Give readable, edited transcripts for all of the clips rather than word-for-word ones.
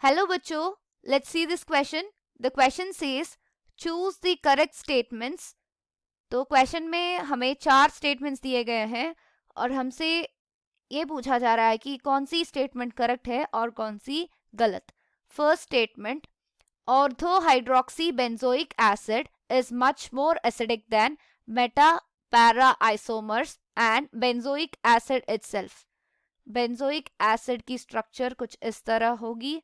Hello बच्चों, let's see this question. The question says choose the correct statements. तो question में हमें 4 statements दिए गए हैं और हमसे ये पूछा जा रहा है कि कौन सी स्टेटमेंट करेक्ट है और कौन सी गलत. First statement, ortho hydroxy benzoic acid is much more acidic then Meta para isomers and benzoic acid itself. Benzoic acid की स्ट्रक्चर कुछ इस तरह होगी.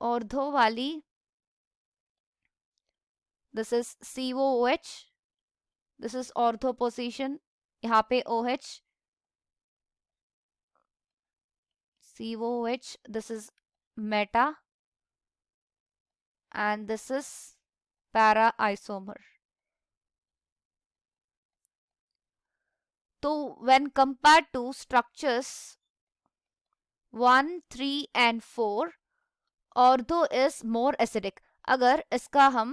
ऑर्थो वाली, this is COOH, this is ortho position, यहाँ पे OH, COOH, this is Meta and this is para isomer. तो when compared to structures 1, 3 and 4, ortho is more acidic. अगर इसका हम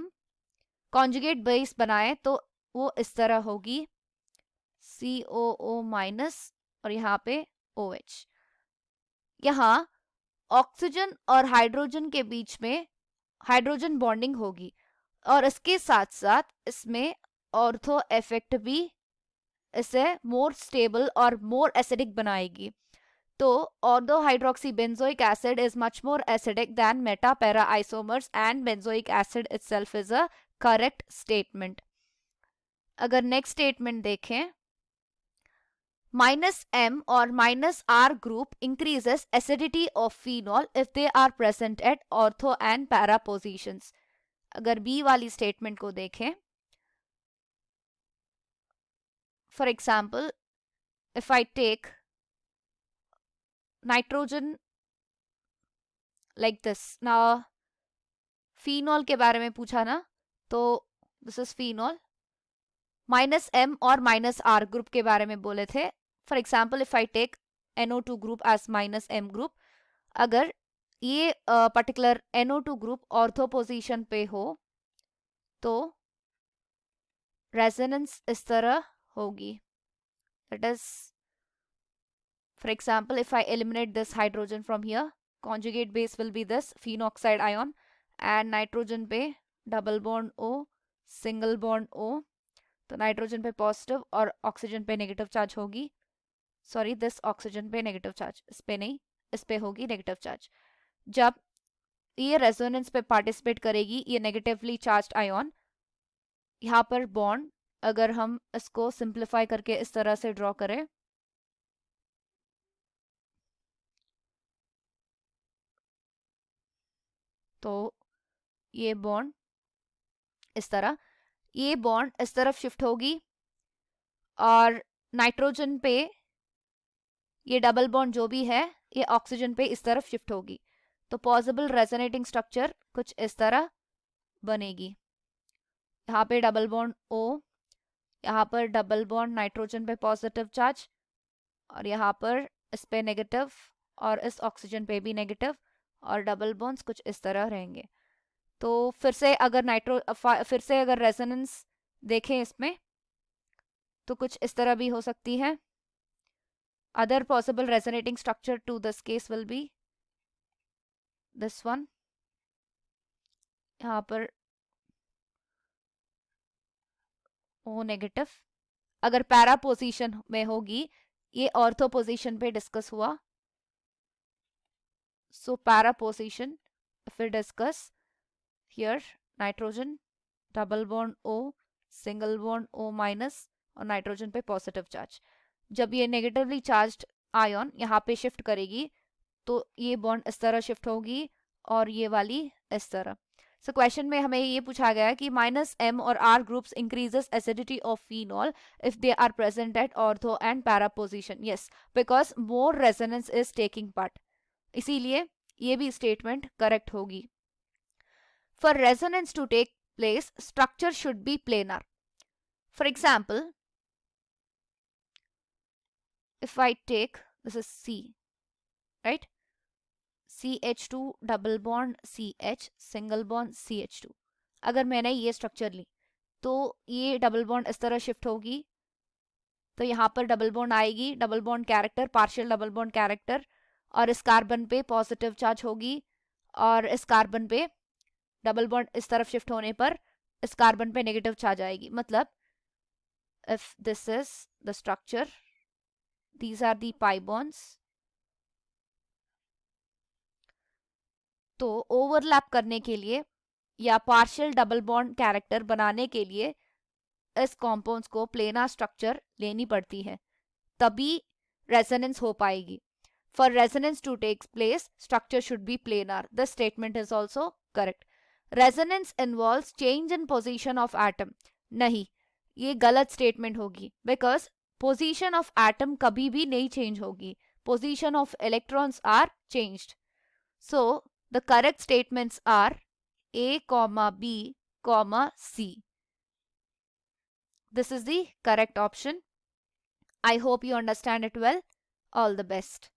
conjugate base बनाए तो वो इस तरह होगी, COO माइनस और यहाँ पे OH. यहाँ ऑक्सीजन और हाइड्रोजन के बीच में हाइड्रोजन बॉन्डिंग होगी और इसके साथ साथ इसमें ऑर्थो इफेक्ट भी इसे मोर स्टेबल और मोर एसिडिक बनाएगी. तो ortho hydroxy benzoic acid is much more acidic then Meta para isomers and benzoic acid itself is a correct statement. अगर नेक्स्ट स्टेटमेंट देखें, -M or -R group increases acidity of phenol if they are present at ortho and para positions. अगर B वाली statement को देखें, for example, if I take nitrogen like this, now phenol के बारे में पूछा ना, तो this is phenol. -M और -R ग्रुप के बारे में बोले थे. For example, if I take NO2 group as -M group, अगर ये particular NO2 group ortho position पे हो तो रेजोनेंस इस तरह होगी. That is, for example, if I eliminate this hydrogen from here, conjugate base will be this phenoxide ion and nitrogen पे double bond O, single bond O. तो nitrogen पे positive और ऑक्सीजन पे नेगेटिव चार्ज होगी. Sorry, this oxygen पे negative charge, इस पे नहीं, इस पे होगी नेगेटिव चार्ज. जब ये रेजोनेंस पे पार्टिसिपेट करेगी ये नेगेटिवली चार्ज्ड आयन, यहाँ पर बॉन्ड अगर हम इसको सिंप्लीफाई करके इस तरह से ड्रॉ करें तो ये बॉन्ड इस तरह, ये बॉन्ड इस तरफ शिफ्ट होगी और नाइट्रोजन पे ये डबल बॉन्ड जो भी है ये ऑक्सीजन पे इस तरफ शिफ्ट होगी. तो पॉसिबल रेजोनेटिंग स्ट्रक्चर कुछ इस तरह बनेगी. यहाँ पे डबल बॉन्ड O, यहाँ पर डबल बॉन्ड नाइट्रोजन पे पॉजिटिव चार्ज और यहाँ पर इस पे नेगेटिव और इस ऑक्सीजन पे भी नेगेटिव और डबल बॉन्ड्स कुछ इस तरह रहेंगे. तो फिर से अगर रेजोनेंस देखें इसमें तो कुछ इस तरह भी हो सकती है. Other possible resonating structure to this case will be this one. यहाँ पर O नेगेटिव. अगर पैरा पोजीशन में होगी, ये ऑर्थो पोजीशन पे डिस्कस हुआ. So para position, if we discuss here, nitrogen double bond O, single bond O minus और nitrogen पे पॉजिटिव चार्ज. जब ये नेगेटिवली चार्ज्ड आयन यहाँ पे शिफ्ट करेगी तो ये बॉन्ड इस तरह शिफ्ट होगी और ये वाली इस तरह. सो क्वेश्चन में हमें ये पूछा गया कि -M और R groups increases acidity of phenol if they are present at ortho and para position. Yes, because more resonance is taking part, इसीलिए ये भी स्टेटमेंट करेक्ट होगी. For resonance to take place structure should be planar. For example, if I take, this is C, right? CH2 double bond CH, single bond CH2. अगर मैंने ये structure ली तो ये double bond इस तरह शिफ्ट होगी तो यहाँ पर डबल बॉन्ड आएगी, double bond character, partial double bond character और इस कार्बन पे पॉजिटिव चार्ज होगी और इस कार्बन पे डबल बॉन्ड इस तरफ शिफ्ट होने पर इस कार्बन पे नेगेटिव चार्ज आएगी. मतलब if this is the structure, these are the pi bonds, तो ओवरलैप करने के लिए या पार्शियल डबल बॉन्ड कैरेक्टर बनाने के लिए इस कॉम्पाउंड्स को प्लेनार स्ट्रक्चर लेनी पड़ती है, तभी रेजोनेंस हो पाएगी. For resonance to take place, structure should be planar. This statement is also correct. Resonance involves change in position of atom. नहीं, ये गलत स्टेटमेंट होगी, बिकॉज पोजीशन ऑफ एटम कभी भी नहीं चेंज होगी. Position of electrons are changed. So the correct statements are A, B, C. This is the correct option. I hope you understand it well. All the best.